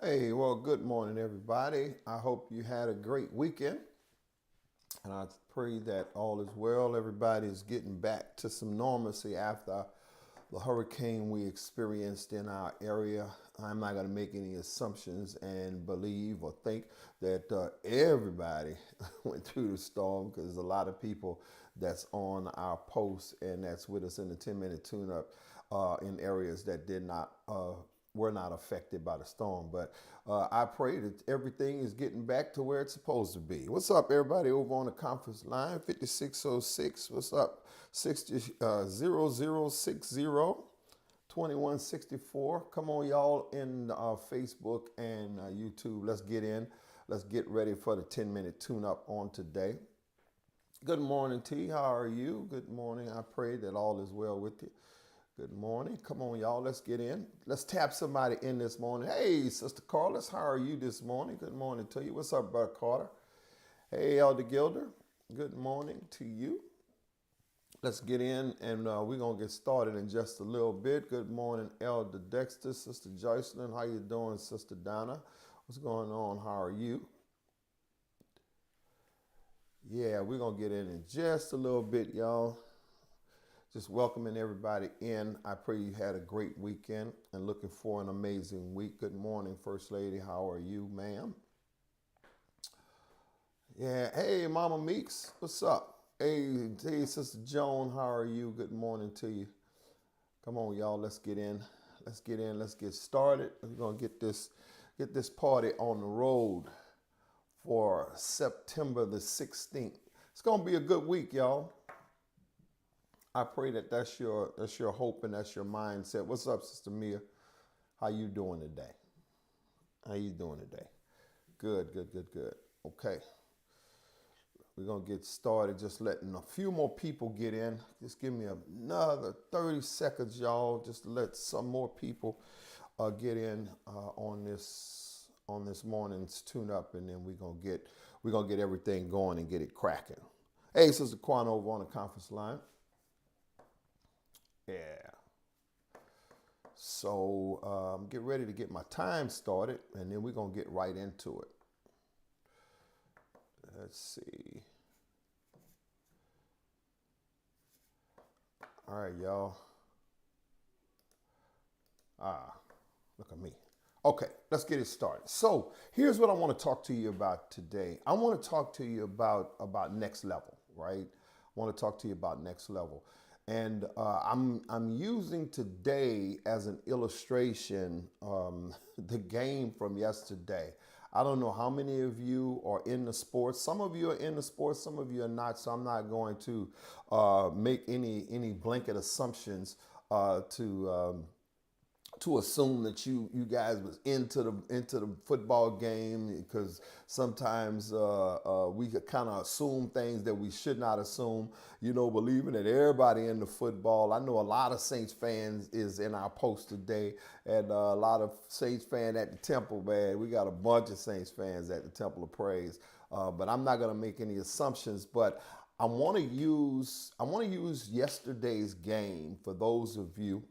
Hey, well, good morning, everybody. I hope you had a great weekend, and I pray that all is well. Everybody is getting back to some normalcy after the hurricane we experienced in our area. I'm not going to make any assumptions and believe or think that everybody went through the storm because there's a lot of people that's on our post and that's with us in the 10-minute tune-up in areas that did not were not affected by the storm. But I pray that everything is getting back to where it's supposed to be. What's up, everybody over on the conference line? 5606. What's up? 0060 2164. Come on, y'all, in Facebook and YouTube. Let's get in. Let's get ready for the 10-minute tune-up on today. Good morning, T. How are you? Good morning. I pray that all is well with you. Good morning. Come on, y'all. Let's get in. Let's tap somebody in this morning. Hey, Sister Carlos, how are you this morning? Good morning to you. What's up, Brother Carter? Hey, Elder Gilder. Good morning to you. Let's get in, and we're going to get started in just a little bit. Good morning, Elder Dexter, Sister Jocelyn. How you doing, Sister Donna? What's going on? How are you? Yeah, we're going to get in just a little bit, y'all. Just welcoming everybody in. I pray you had a great weekend and looking for an amazing week. Good morning, First Lady. How are you, ma'am? Yeah. Hey, Mama Meeks. What's up? Hey, Sister Joan. How are you? Good morning to you. Come on, y'all. Let's get in. Let's get in. Let's get started. We're gonna get this party on the road for September the 16th. It's gonna be a good week, y'all. I pray that that's your hope and that's your mindset. What's up, Sister Mia? How you doing today? How you doing today? Good. Okay. We're going to get started just letting a few more people get in. Just give me another 30 seconds, y'all, just to let some more people get in on this morning's tune-up, and then we're gonna get everything going and get it cracking. Hey, Sister Quan over on the conference line. Yeah. So get ready to get my time started, and then we're going to get right into it. Let's see. All right, y'all. Look at me. Okay, let's get it started. So here's what I want to talk to you about today. I want to talk to you about next level, right? I want to talk to you about next level. And I'm using today as an illustration the game from yesterday. I don't know how many of you are in the sports. Some of you are in the sports, some of you are not. So I'm not going to make any blanket assumptions to assume that you guys was into the football game, because sometimes we could kind of assume things that we should not assume, believing that everybody in the football. I know a lot of Saints fans is in our post today, and a lot of Saints fans at the Temple, man. We got a bunch of Saints fans at the Temple of Praise, but I'm not going to make any assumptions. But I want to use yesterday's game for those of you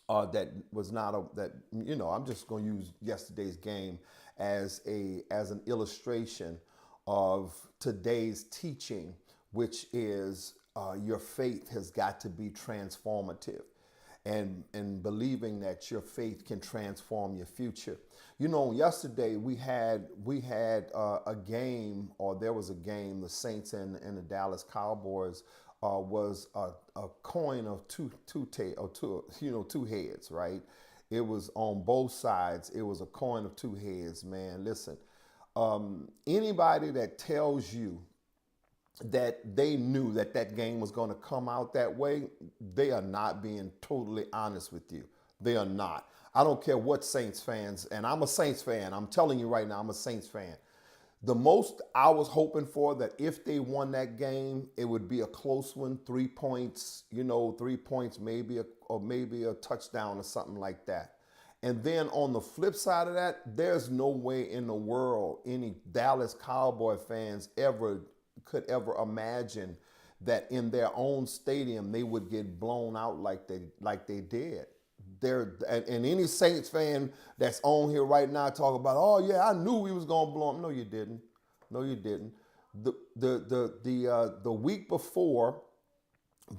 that was not I'm just going to use yesterday's game as an illustration of today's teaching, which is your faith has got to be transformative, and believing that your faith can transform your future. Yesterday we had a game, or there was a game, the Saints and the Dallas Cowboys. Was a coin of two heads, right? It was on both sides. It was a coin of two heads, man. Listen, anybody that tells you that they knew that game was going to come out that way, they are not being totally honest with you. They are not. I don't care what Saints fans, and I'm a Saints fan. I'm telling you right now, I'm a Saints fan. The most I was hoping for, that if they won that game, it would be a close one, 3 points, 3 points, maybe a touchdown or something like that. And then on the flip side of that, there's no way in the world any Dallas Cowboy fans could ever imagine that in their own stadium they would get blown out like they did. and any Saints fan that's on here right now talk about, oh yeah, I knew we was gonna blow them. No, you didn't. No, you didn't. The week before,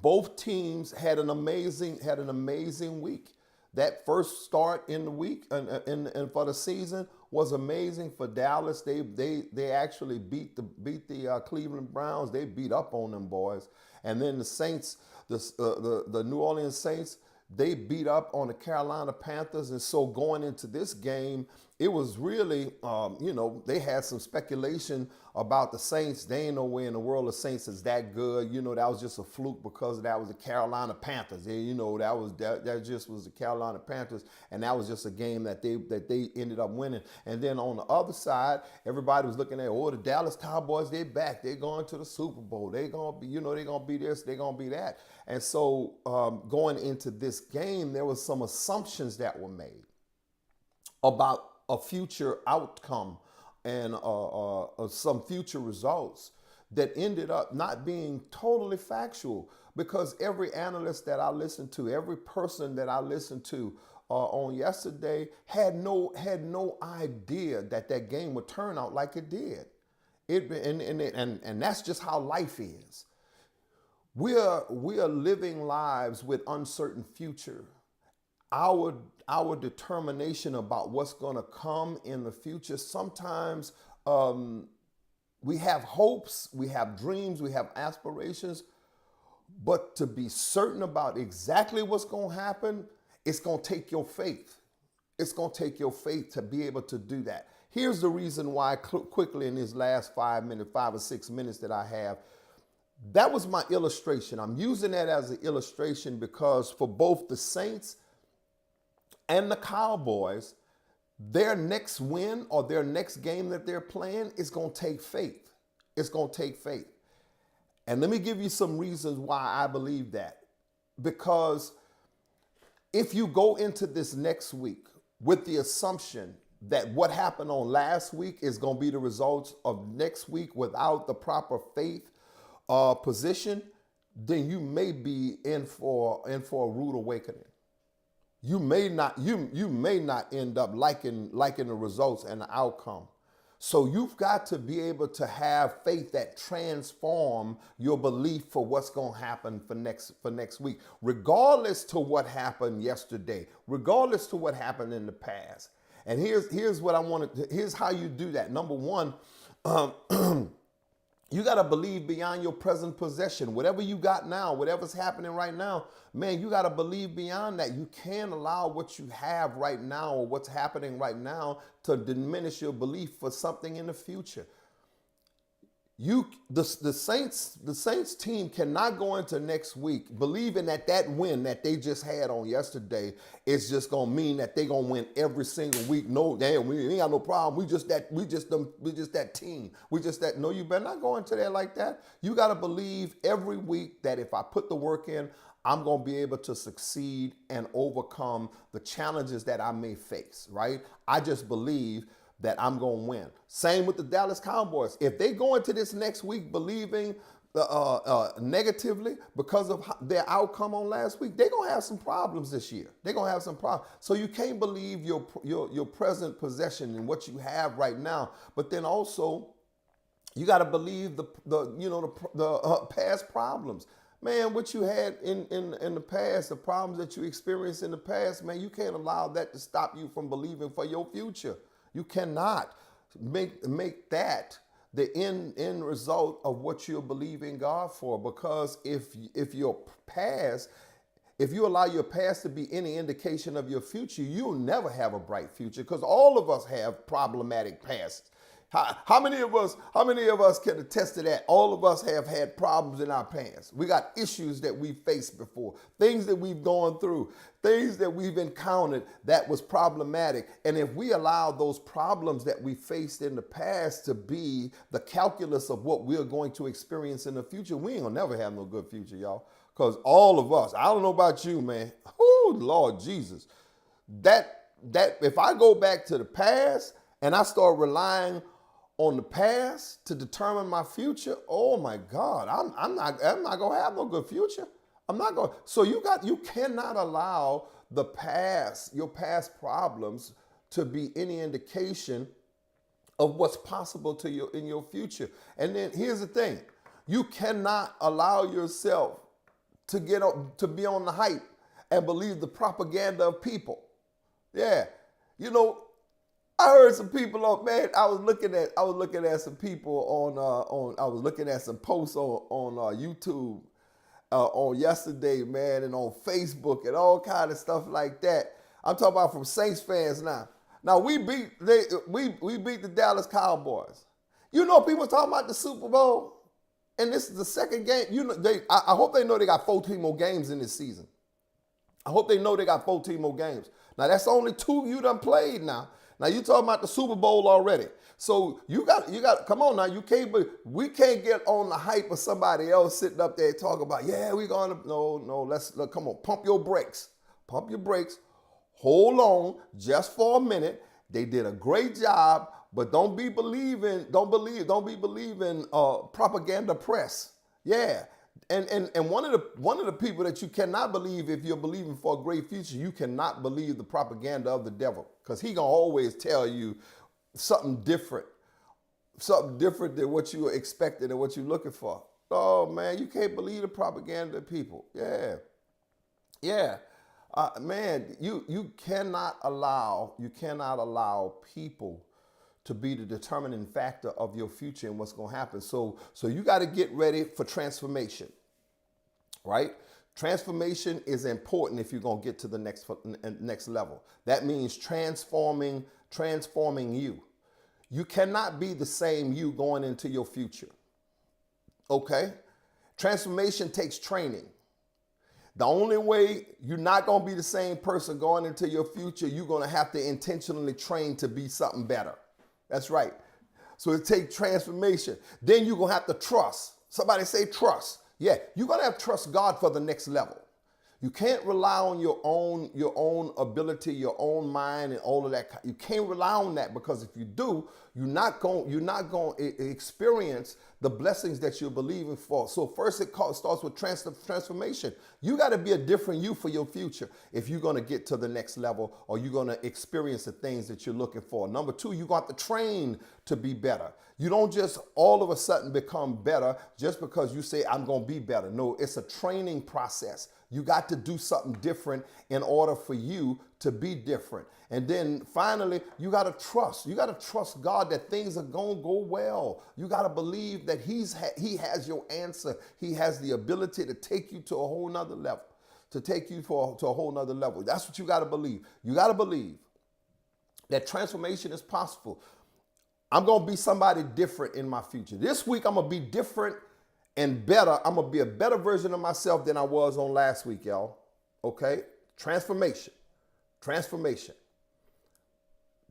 both teams had an amazing week. That first start in the week and for the season was amazing for Dallas. They actually beat the Cleveland Browns. They beat up on them boys. And then the Saints, the New Orleans Saints, they beat up on the Carolina Panthers. And so going into this game, it was really, they had some speculation about the Saints. They ain't no way in the world the Saints is that good. That was just a fluke because that was the Carolina Panthers. That just was the Carolina Panthers, and that was just a game that they ended up winning. And then on the other side, everybody was looking at, the Dallas Cowboys, they back. They're going to the Super Bowl. They're gonna be, they're gonna be this, they're gonna be that. And so going into this game, there was some assumptions that were made about a future outcome and some future results that ended up not being totally factual, because every analyst that I listened to, every person that I listened to on yesterday had no idea that game would turn out like it did. And that's just how life is. We are living lives with uncertain future. Our determination about what's going to come in the future, sometimes we have hopes, we have dreams, we have aspirations, but to be certain about exactly what's going to happen, it's going to take your faith. It's going to take your faith to be able to do that. Here's the reason why, quickly in these last 5 or 6 minutes that I have, that was my illustration. I'm using that as an illustration because for both the Saints and the Cowboys, their next win or their next game that they're playing is going to take faith. It's going to take faith. And let me give you some reasons why I believe that. Because if you go into this next week with the assumption that what happened on last week is going to be the results of next week without the proper faith position, then you may be in for a rude awakening. You may not end up liking the results and the outcome. So you've got to be able to have faith that transform your belief for what's going to happen for next week, regardless to what happened yesterday, regardless to what happened in the past. And here's what I wanted to, here's how you do that. Number one, you got to believe beyond your present possession. Whatever you got now, whatever's happening right now, man, you got to believe beyond that. You can't allow what you have right now or what's happening right now to diminish your belief for something in the future. The Saints team cannot go into next week believing that win that they just had on yesterday is just gonna mean that they're gonna win every single week. No, damn, we ain't got no problem. We just that team. No, you better not go into there like that. You gotta believe every week that if I put the work in, I'm gonna be able to succeed and overcome the challenges that I may face, right? I just believe that I'm going to win. Same with the Dallas Cowboys. If they go into this next week believing negatively because of their outcome on last week, they're going to have some problems this year. They're going to have some problems. So you can't believe your present possession and what you have right now. But then also, you got to believe the past problems. Man, what you had in the past, the problems that you experienced in the past, man, you can't allow that to stop you from believing for your future. You cannot make that the end result of what you're believing God for, because if you allow your past to be any indication of your future, you'll never have a bright future, because all of us have problematic pasts. How many of us can attest to that? All of us have had problems in our past. We got issues that we faced before, things that we've gone through, things that we've encountered that was problematic. And if we allow those problems that we faced in the past to be the calculus of what we're going to experience in the future, we ain't gonna never have no good future, y'all. Because all of us, I don't know about you, man. Oh, Lord Jesus. That if I go back to the past and I start relying on the past to determine my future, oh my God, I'm not gonna have no good future. I'm not going. So you cannot allow your past problems to be any indication of what's possible to you in your future. And then here's the thing. You cannot allow yourself to be on the hype and believe the propaganda of people. Yeah. You know, I heard some people I was looking at some people I was looking at some posts on YouTube on yesterday, man, and on Facebook and all kind of stuff like that. I'm talking about from Saints fans now. Now we beat the Dallas Cowboys. You know, people talking about the Super Bowl, and this is the second game. You know, I hope they know they got 14 more games in this season. I hope they know they got 14 more games. Now that's only 2 you done played now. Now you talking about the Super Bowl already. So you got come on now. We can't get on the hype of somebody else sitting up there talking about, yeah, we're gonna come on, pump your brakes. Pump your brakes. Hold on just for a minute. They did a great job, but don't be believing propaganda press. Yeah. And one of the people that you cannot believe if you're believing for a great future, you cannot believe the propaganda of the devil, because he gonna always tell you something different than what you were expecting and what you're looking for. Oh man, you can't believe the propaganda of people. Yeah. Man, you cannot allow people to be the determining factor of your future and what's going to happen. So you got to get ready for transformation, right? Transformation is important if you're going to get to the next level. That means transforming you. You cannot be the same you going into your future. Okay? Transformation takes training. The only way you're not going to be the same person going into your future, you're going to have to intentionally train to be something better. That's right. So it takes transformation. Then you're going to have to trust. Somebody say trust. Yeah, you're going to have to trust God for the next level. You can't rely on your own ability, your own mind, and all of that. You can't rely on that, because if you do, you're not going to experience the blessings that you're believing for. So first, starts with transformation. You got to be a different you for your future if you're going to get to the next level, or you're going to experience the things that you're looking for. Number 2, you got to train to be better. You don't just all of a sudden become better just because you say, I'm going to be better. No, it's a training process. You got to do something different in order for you to be different. And then finally, you got to trust. You got to trust God that things are going to go well. You got to believe that He has your answer. He has the ability to take you to a whole nother level, to a whole nother level. That's what you got to believe. You got to believe that transformation is possible. I'm going to be somebody different in my future. This week, I'm going to be different and better. I'm going to be a better version of myself than I was on last week, y'all. Okay? Transformation.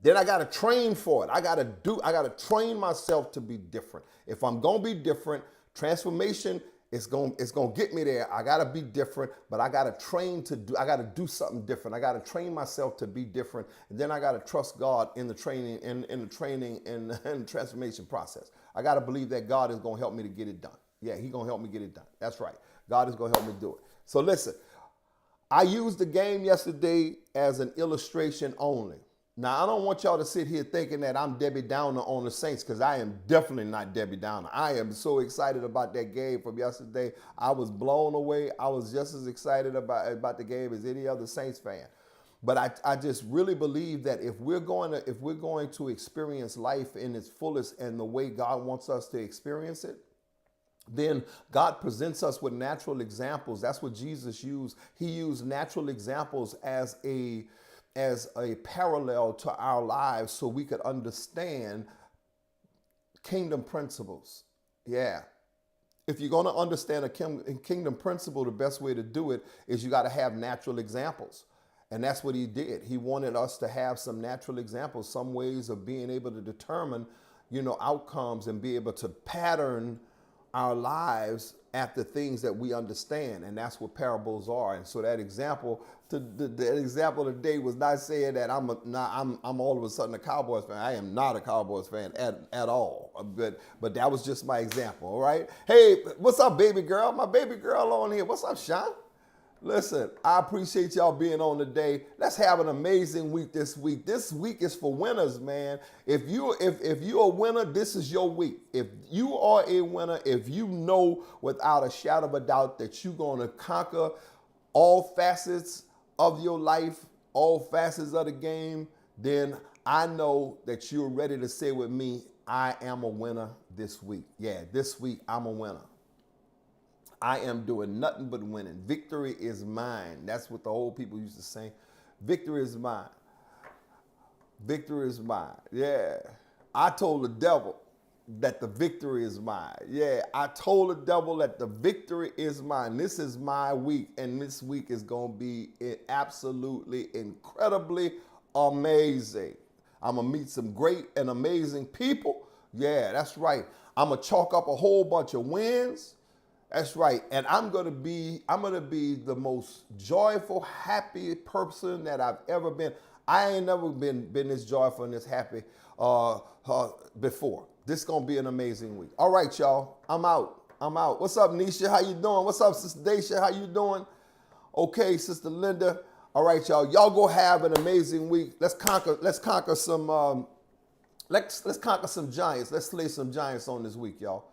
Then I got to train for it. I got to train myself to be different. If I'm going to be different, transformation is going to get me there. I got to be different, but I got to do something different. I got to train myself to be different. And then I got to trust God in the training and transformation process. I got to believe that God is going to help me to get it done. Yeah, He's going to help me get it done. That's right. God is going to help me do it. So listen, I used the game yesterday as an illustration only. Now, I don't want y'all to sit here thinking that I'm Debbie Downer on the Saints, because I am definitely not Debbie Downer. I am so excited about that game from yesterday. I was blown away. I was just as excited about the game as any other Saints fan. But I just really believe that if we're going to experience life in its fullest and the way God wants us to experience it, then God presents us with natural examples. That's what Jesus used. He used natural examples as a parallel to our lives so we could understand kingdom principles. Yeah. If you're going to understand a kingdom principle, the best way to do it is you got to have natural examples. And that's what He did. He wanted us to have some natural examples, some ways of being able to determine, outcomes and be able to pattern our lives after things that we understand. And that's what parables are. And so that example, the example today was not saying that I'm all of a sudden a Cowboys fan. I am not a Cowboys fan at all. But that was just my example, all right? Hey, what's up, baby girl? My baby girl on here. What's up, Sean? Listen, I appreciate y'all being on today. Let's have an amazing week this week. This week is for winners, man. If you're a winner, this is your week. If you are a winner, if you know without a shadow of a doubt that you're going to conquer all facets of your life, all facets of the game, then I know that you're ready to say with me, I am a winner this week. Yeah, this week I'm a winner. I am doing nothing but winning. Victory is mine. That's what the old people used to say. Victory is mine. Victory is mine. Yeah. I told the devil that the victory is mine. Yeah. I told the devil that the victory is mine. This is my week, and this week is going to be absolutely incredibly amazing. I'm going to meet some great and amazing people. Yeah, that's right. I'm going to chalk up a whole bunch of wins. That's right. And I'm gonna be the most joyful, happy person that I've ever been. I ain't never been this joyful and this happy before. This is gonna be an amazing week. All right, y'all. I'm out. What's up, Nisha? How you doing? What's up, Sister Daisha? How you doing? Okay, Sister Linda. All right, y'all. Y'all go have an amazing week. Let's conquer some let's conquer some giants. Let's slay some giants on this week, y'all.